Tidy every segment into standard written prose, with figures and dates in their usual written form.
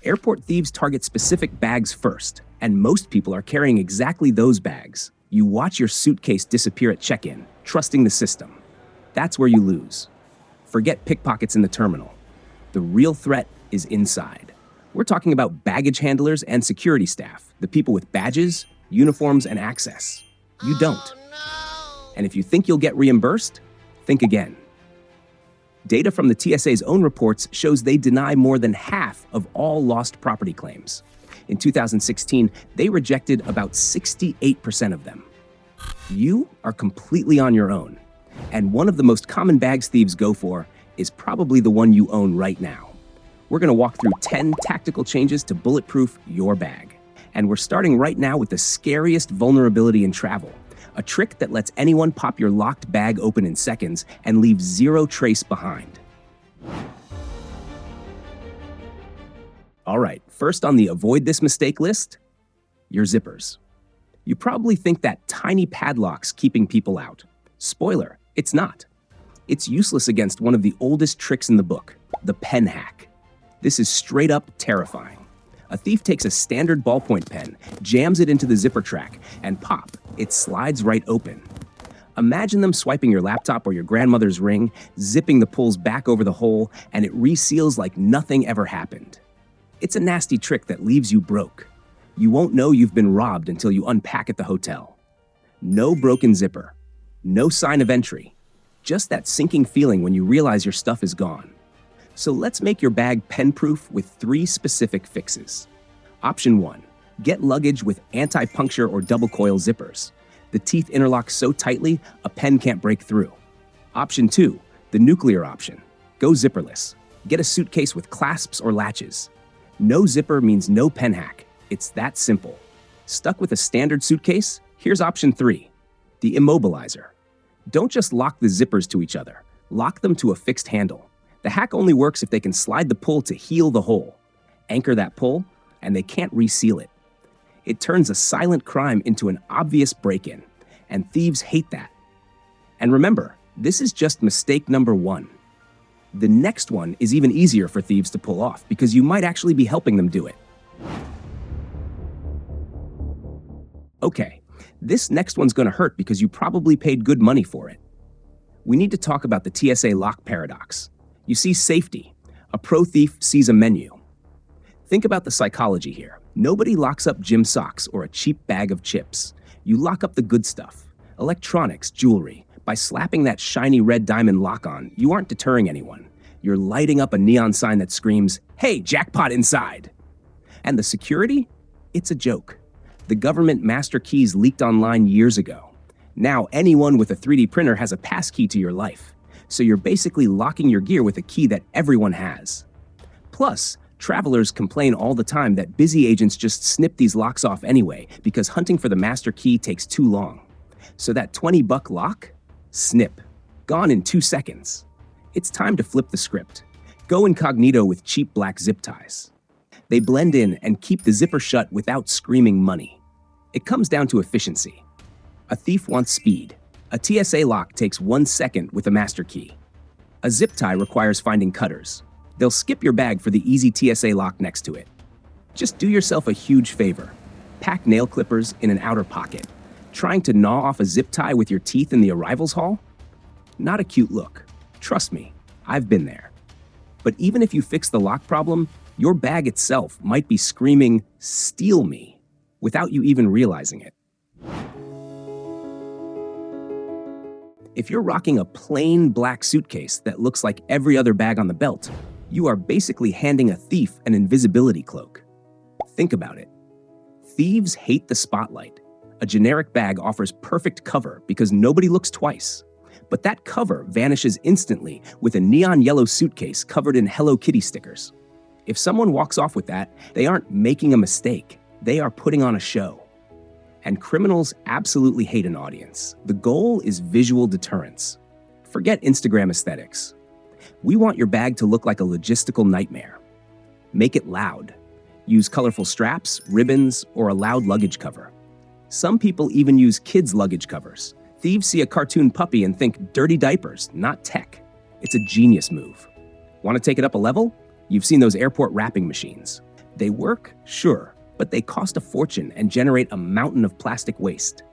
Airport thieves target specific bags first, and most people are carrying exactly those bags. You watch your suitcase disappear at check-in, trusting the system. That's where you lose. Forget pickpockets in the terminal. The real threat is inside. We're talking about baggage handlers and security staff, the people with badges, uniforms, and access. You don't. Oh, no. And if you think you'll get reimbursed, think again. Data from the TSA's own reports shows they deny more than half of all lost property claims. In 2016, they rejected about 68% of them. You are completely on your own. And one of the most common bags thieves go for is probably the one you own right now. We're going to walk through 10 tactical changes to bulletproof your bag. And we're starting right now with the scariest vulnerability in travel, a trick that lets anyone pop your locked bag open in seconds and leave zero trace behind. All right, first on the avoid this mistake list, your zippers. You probably think that tiny padlock's keeping people out. Spoiler, it's not. It's useless against one of the oldest tricks in the book, the pen hack. This is straight up terrifying. A thief takes a standard ballpoint pen, jams it into the zipper track, and pop, it slides right open. Imagine them swiping your laptop or your grandmother's ring, zipping the pulls back over the hole, and it reseals like nothing ever happened. It's a nasty trick that leaves you broke. You won't know you've been robbed until you unpack at the hotel. No broken zipper. No sign of entry. Just that sinking feeling when you realize your stuff is gone. So let's make your bag pen-proof with 3 specific fixes. Option 1. Get luggage with anti-puncture or double-coil zippers. The teeth interlock so tightly, a pen can't break through. Option 2. The nuclear option. Go zipperless. Get a suitcase with clasps or latches. No zipper means no pen hack. It's that simple. Stuck with a standard suitcase? Here's option 3. The immobilizer. Don't just lock the zippers to each other. Lock them to a fixed handle. The hack only works if they can slide the pull to heal the hole. Anchor that pull, and they can't reseal it. It turns a silent crime into an obvious break-in, and thieves hate that. And remember, this is just mistake number 1. The next one is even easier for thieves to pull off because you might actually be helping them do it. Okay, this next one's gonna hurt because you probably paid good money for it. We need to talk about the TSA lock paradox. You see safety. A pro thief sees a menu. Think about the psychology here. Nobody locks up gym socks or a cheap bag of chips. You lock up the good stuff. Electronics, jewelry. By slapping that shiny red diamond lock on, you aren't deterring anyone. You're lighting up a neon sign that screams, "Hey, jackpot inside!" And the security? It's a joke. The government master keys leaked online years ago. Now anyone with a 3D printer has a passkey to your life. So you're basically locking your gear with a key that everyone has. Plus, travelers complain all the time that busy agents just snip these locks off anyway because hunting for the master key takes too long. So that $20 lock? Snip. Gone in 2 seconds. It's time to flip the script. Go incognito with cheap black zip ties. They blend in and keep the zipper shut without screaming money. It comes down to efficiency. A thief wants speed. A TSA lock takes 1 second with a master key. A zip tie requires finding cutters. They'll skip your bag for the easy TSA lock next to it. Just do yourself a huge favor. Pack nail clippers in an outer pocket. Trying to gnaw off a zip tie with your teeth in the arrivals hall? Not a cute look. Trust me, I've been there. But even if you fix the lock problem, your bag itself might be screaming, "Steal me," without you even realizing it. If you're rocking a plain black suitcase that looks like every other bag on the belt, you are basically handing a thief an invisibility cloak. Think about it. Thieves hate the spotlight. A generic bag offers perfect cover because nobody looks twice. But that cover vanishes instantly with a neon yellow suitcase covered in Hello Kitty stickers. If someone walks off with that, they aren't making a mistake. They are putting on a show. And criminals absolutely hate an audience. The goal is visual deterrence. Forget Instagram aesthetics. We want your bag to look like a logistical nightmare. Make it loud. Use colorful straps, ribbons, or a loud luggage cover. Some people even use kids' luggage covers. Thieves see a cartoon puppy and think dirty diapers, not tech. It's a genius move. Want to take it up a level? You've seen those airport wrapping machines. They work, sure, but they cost a fortune and generate a mountain of plastic waste.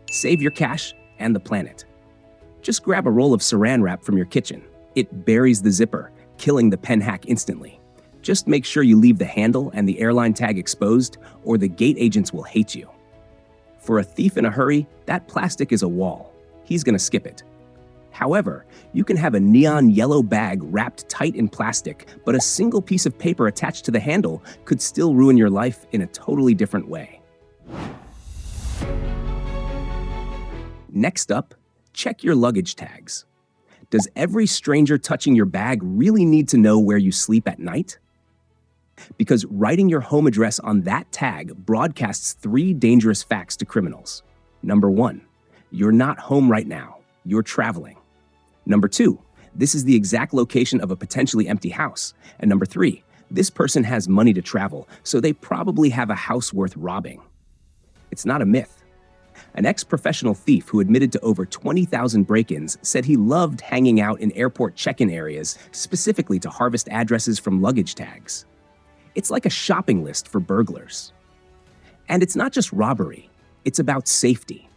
Save your cash and the planet. Just grab a roll of Saran wrap from your kitchen. It buries the zipper, killing the pen hack instantly. Just make sure you leave the handle and the airline tag exposed, or the gate agents will hate you. For a thief in a hurry, that plastic is a wall. He's gonna skip it. However, you can have a neon yellow bag wrapped tight in plastic, but a single piece of paper attached to the handle could still ruin your life in a totally different way. Next up, check your luggage tags. Does every stranger touching your bag really need to know where you sleep at night? Because writing your home address on that tag broadcasts 3 dangerous facts to criminals. Number 1, you're not home right now, you're traveling. Number 2, this is the exact location of a potentially empty house. And number 3, this person has money to travel, so they probably have a house worth robbing. It's not a myth. An ex-professional thief who admitted to over 20,000 break-ins said he loved hanging out in airport check-in areas specifically to harvest addresses from luggage tags. It's like a shopping list for burglars. And it's not just robbery, it's about safety.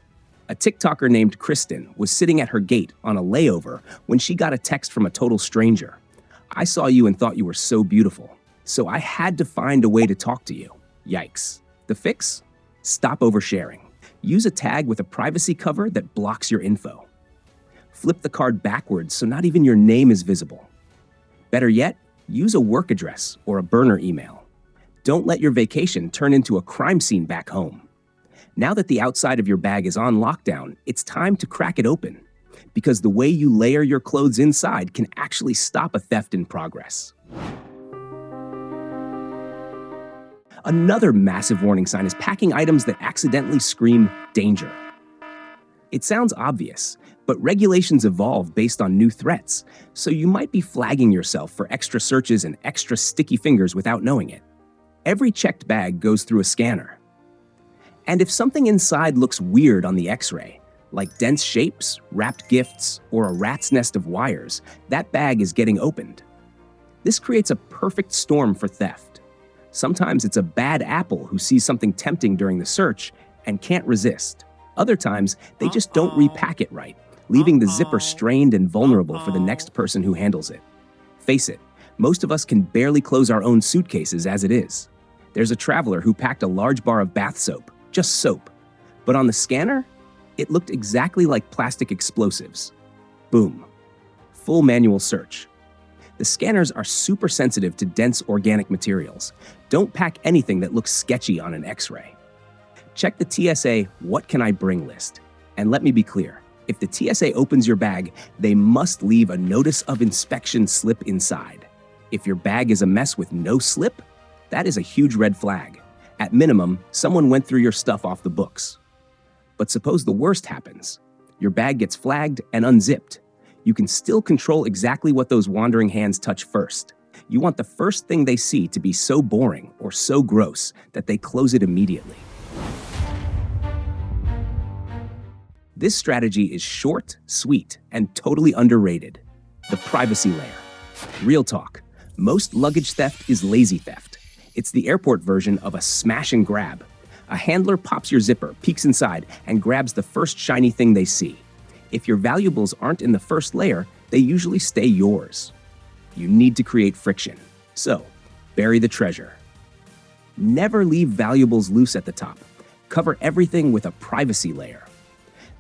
A TikToker named Kristen was sitting at her gate on a layover when she got a text from a total stranger. "I saw you and thought you were so beautiful, so I had to find a way to talk to you." Yikes. The fix? Stop oversharing. Use a tag with a privacy cover that blocks your info. Flip the card backwards so not even your name is visible. Better yet, use a work address or a burner email. Don't let your vacation turn into a crime scene back home. Now that the outside of your bag is on lockdown, it's time to crack it open, because the way you layer your clothes inside can actually stop a theft in progress. Another massive warning sign is packing items that accidentally scream danger. It sounds obvious, but regulations evolve based on new threats, so you might be flagging yourself for extra searches and extra sticky fingers without knowing it. Every checked bag goes through a scanner. And if something inside looks weird on the X-ray, like dense shapes, wrapped gifts, or a rat's nest of wires, that bag is getting opened. This creates a perfect storm for theft. Sometimes it's a bad apple who sees something tempting during the search and can't resist. Other times, they just don't repack it right, leaving the zipper strained and vulnerable for the next person who handles it. Face it, most of us can barely close our own suitcases as it is. There's a traveler who packed a large bar of bath soap, just soap. But on the scanner, it looked exactly like plastic explosives. Boom. Full manual search. The scanners are super sensitive to dense organic materials. Don't pack anything that looks sketchy on an X-ray. Check the TSA "What can I bring" list. And let me be clear, if the TSA opens your bag, they must leave a notice of inspection slip inside. If your bag is a mess with no slip, that is a huge red flag. At minimum, someone went through your stuff off the books. But suppose the worst happens. Your bag gets flagged and unzipped. You can still control exactly what those wandering hands touch first. You want the first thing they see to be so boring or so gross that they close it immediately. This strategy is short, sweet, and totally underrated. The privacy layer. Real talk. Most luggage theft is lazy theft. It's the airport version of a smash and grab. A handler pops your zipper, peeks inside, and grabs the first shiny thing they see. If your valuables aren't in the first layer, they usually stay yours. You need to create friction. So, bury the treasure. Never leave valuables loose at the top. Cover everything with a privacy layer.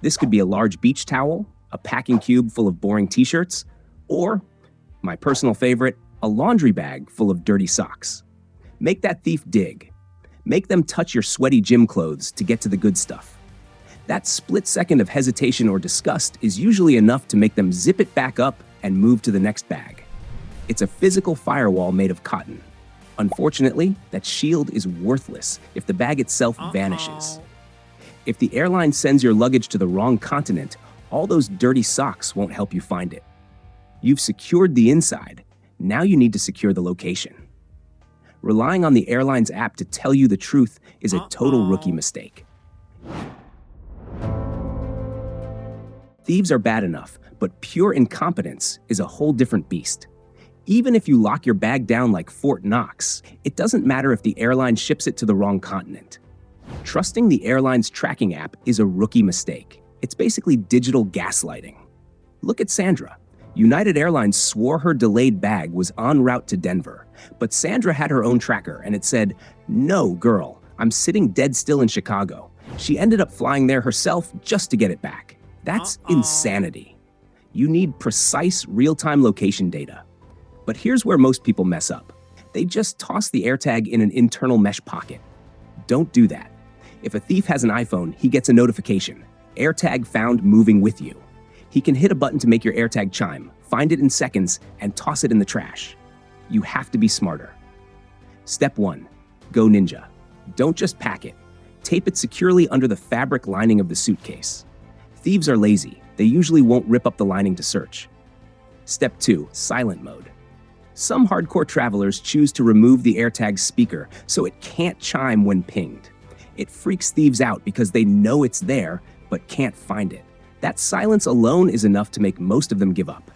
This could be a large beach towel, a packing cube full of boring t-shirts, or, my personal favorite, a laundry bag full of dirty socks. Make that thief dig. Make them touch your sweaty gym clothes to get to the good stuff. That split second of hesitation or disgust is usually enough to make them zip it back up and move to the next bag. It's a physical firewall made of cotton. Unfortunately, that shield is worthless if the bag itself vanishes. If the airline sends your luggage to the wrong continent, all those dirty socks won't help you find it. You've secured the inside. Now you need to secure the location. Relying on the airline's app to tell you the truth is a total rookie mistake. Thieves are bad enough, but pure incompetence is a whole different beast. Even if you lock your bag down like Fort Knox, it doesn't matter if the airline ships it to the wrong continent. Trusting the airline's tracking app is a rookie mistake. It's basically digital gaslighting. Look at Sandra. United Airlines swore her delayed bag was en route to Denver, but Sandra had her own tracker and it said, "No, girl, I'm sitting dead still in Chicago." She ended up flying there herself just to get it back. That's insanity. You need precise real-time location data. But here's where most people mess up. They just toss the AirTag in an internal mesh pocket. Don't do that. If a thief has an iPhone, he gets a notification. AirTag found moving with you. He can hit a button to make your AirTag chime, find it in seconds, and toss it in the trash. You have to be smarter. Step 1. Go ninja. Don't just pack it. Tape it securely under the fabric lining of the suitcase. Thieves are lazy. They usually won't rip up the lining to search. Step 2. Silent mode. Some hardcore travelers choose to remove the AirTag's speaker so it can't chime when pinged. It freaks thieves out because they know it's there but can't find it. That silence alone is enough to make most of them give up.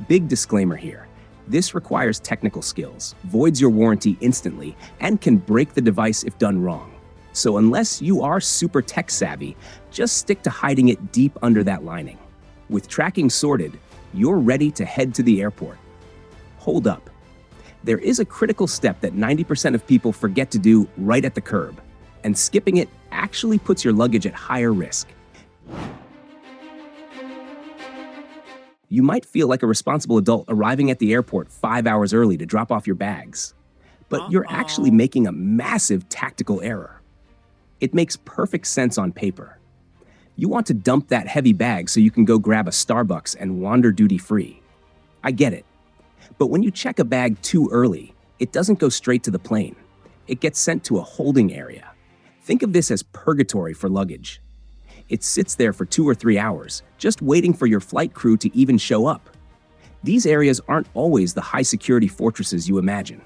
Big disclaimer here. This requires technical skills, voids your warranty instantly, and can break the device if done wrong. So unless you are super tech savvy, just stick to hiding it deep under that lining. With tracking sorted, you're ready to head to the airport. Hold up. There is a critical step that 90% of people forget to do right at the curb, and skipping it actually puts your luggage at higher risk. You might feel like a responsible adult arriving at the airport 5 hours early to drop off your bags, but you're actually making a massive tactical error. It makes perfect sense on paper. You want to dump that heavy bag so you can go grab a Starbucks and wander duty-free. I get it. But when you check a bag too early, it doesn't go straight to the plane. It gets sent to a holding area. Think of this as purgatory for luggage. It sits there for 2 or 3 hours, just waiting for your flight crew to even show up. These areas aren't always the high-security fortresses you imagine.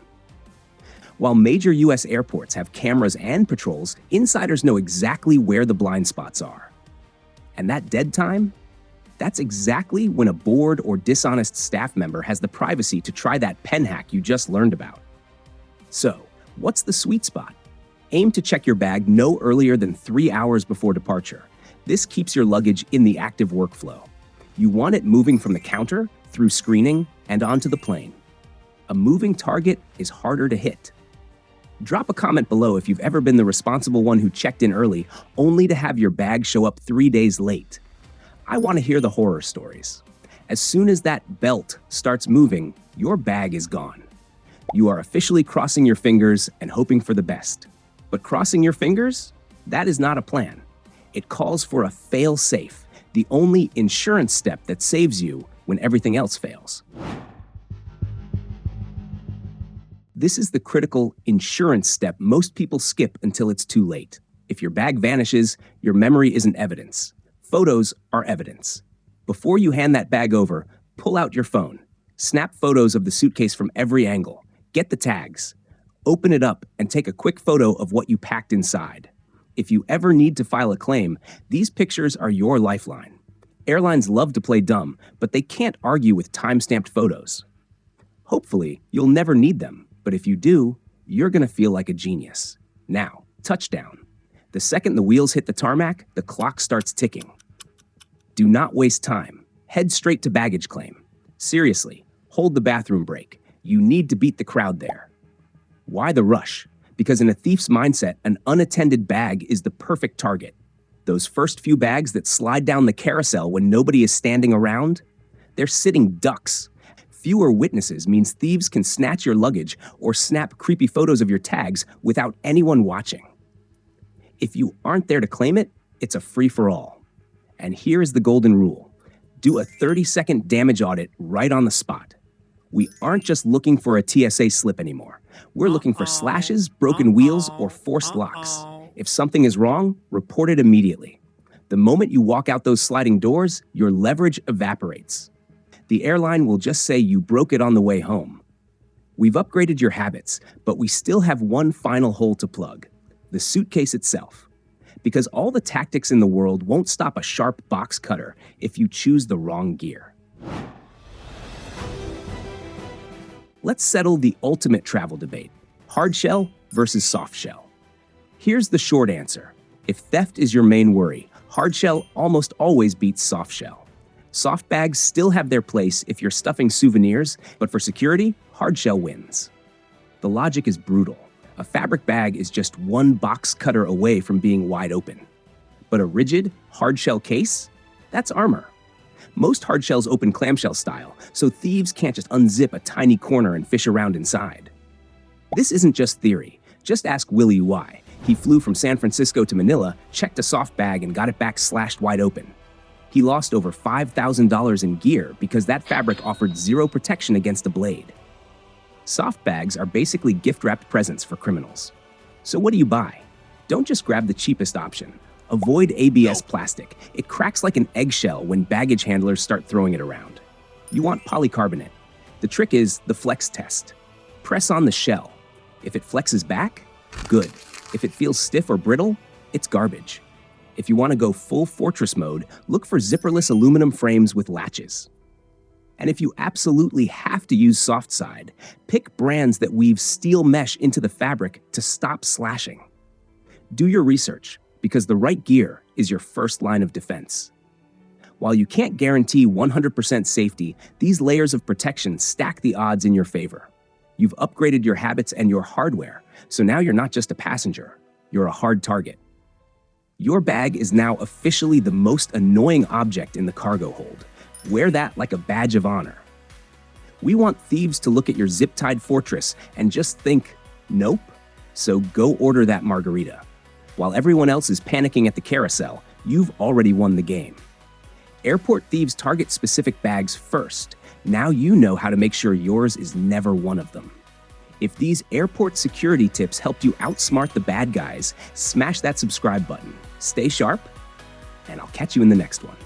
While major US airports have cameras and patrols, insiders know exactly where the blind spots are. And that dead time? That's exactly when a bored or dishonest staff member has the privacy to try that pen hack you just learned about. So, what's the sweet spot? Aim to check your bag no earlier than 3 hours before departure. This keeps your luggage in the active workflow. You want it moving from the counter, through screening, and onto the plane. A moving target is harder to hit. Drop a comment below if you've ever been the responsible one who checked in early, only to have your bag show up 3 days late. I want to hear the horror stories. As soon as that belt starts moving, your bag is gone. You are officially crossing your fingers and hoping for the best. But crossing your fingers? That is not a plan. It calls for a fail-safe, the only insurance step that saves you when everything else fails. This is the critical insurance step most people skip until it's too late. If your bag vanishes, your memory isn't evidence. Photos are evidence. Before you hand that bag over, pull out your phone. Snap photos of the suitcase from every angle. Get the tags. Open it up and take a quick photo of what you packed inside. If you ever need to file a claim, these pictures are your lifeline. Airlines love to play dumb, but they can't argue with time-stamped photos. Hopefully, you'll never need them. But if you do, you're going to feel like a genius. Now, touchdown. The second the wheels hit the tarmac, the clock starts ticking. Do not waste time. Head straight to baggage claim. Seriously, hold the bathroom break. You need to beat the crowd there. Why the rush? Because in a thief's mindset, an unattended bag is the perfect target. Those first few bags that slide down the carousel when nobody is standing around, they're sitting ducks. Fewer witnesses means thieves can snatch your luggage or snap creepy photos of your tags without anyone watching. If you aren't there to claim it, it's a free-for-all. And here is the golden rule. Do a 30-second damage audit right on the spot. We aren't just looking for a TSA slip anymore. We're looking for slashes, broken wheels, or forced locks. If something is wrong, report it immediately. The moment you walk out those sliding doors, your leverage evaporates. The airline will just say you broke it on the way home. We've upgraded your habits, but we still have one final hole to plug: the suitcase itself. Because all the tactics in the world won't stop a sharp box cutter if you choose the wrong gear. Let's settle the ultimate travel debate: hardshell versus softshell. Here's the short answer. If theft is your main worry, hardshell almost always beats softshell. Soft bags still have their place if you're stuffing souvenirs, but for security, hardshell wins. The logic is brutal. A fabric bag is just one box cutter away from being wide open. But a rigid, hardshell case? That's armor. Most hardshells open clamshell style, so thieves can't just unzip a tiny corner and fish around inside. This isn't just theory. Just ask Willie why. He flew from San Francisco to Manila, checked a soft bag, and got it back slashed wide open. He lost over $5,000 in gear because that fabric offered zero protection against a blade. Soft bags are basically gift-wrapped presents for criminals. So what do you buy? Don't just grab the cheapest option. Avoid ABS plastic. It cracks like an eggshell when baggage handlers start throwing it around. You want polycarbonate. The trick is the flex test. Press on the shell. If it flexes back, good. If it feels stiff or brittle, it's garbage. If you want to go full fortress mode, look for zipperless aluminum frames with latches. And if you absolutely have to use soft side, pick brands that weave steel mesh into the fabric to stop slashing. Do your research, because the right gear is your first line of defense. While you can't guarantee 100% safety, these layers of protection stack the odds in your favor. You've upgraded your habits and your hardware, so now you're not just a passenger, you're a hard target. Your bag is now officially the most annoying object in the cargo hold. Wear that like a badge of honor. We want thieves to look at your zip-tied fortress and just think, nope, so go order that margarita. While everyone else is panicking at the carousel, you've already won the game. Airport thieves target specific bags first. Now you know how to make sure yours is never one of them. If these airport security tips helped you outsmart the bad guys, smash that subscribe button. Stay sharp, and I'll catch you in the next one.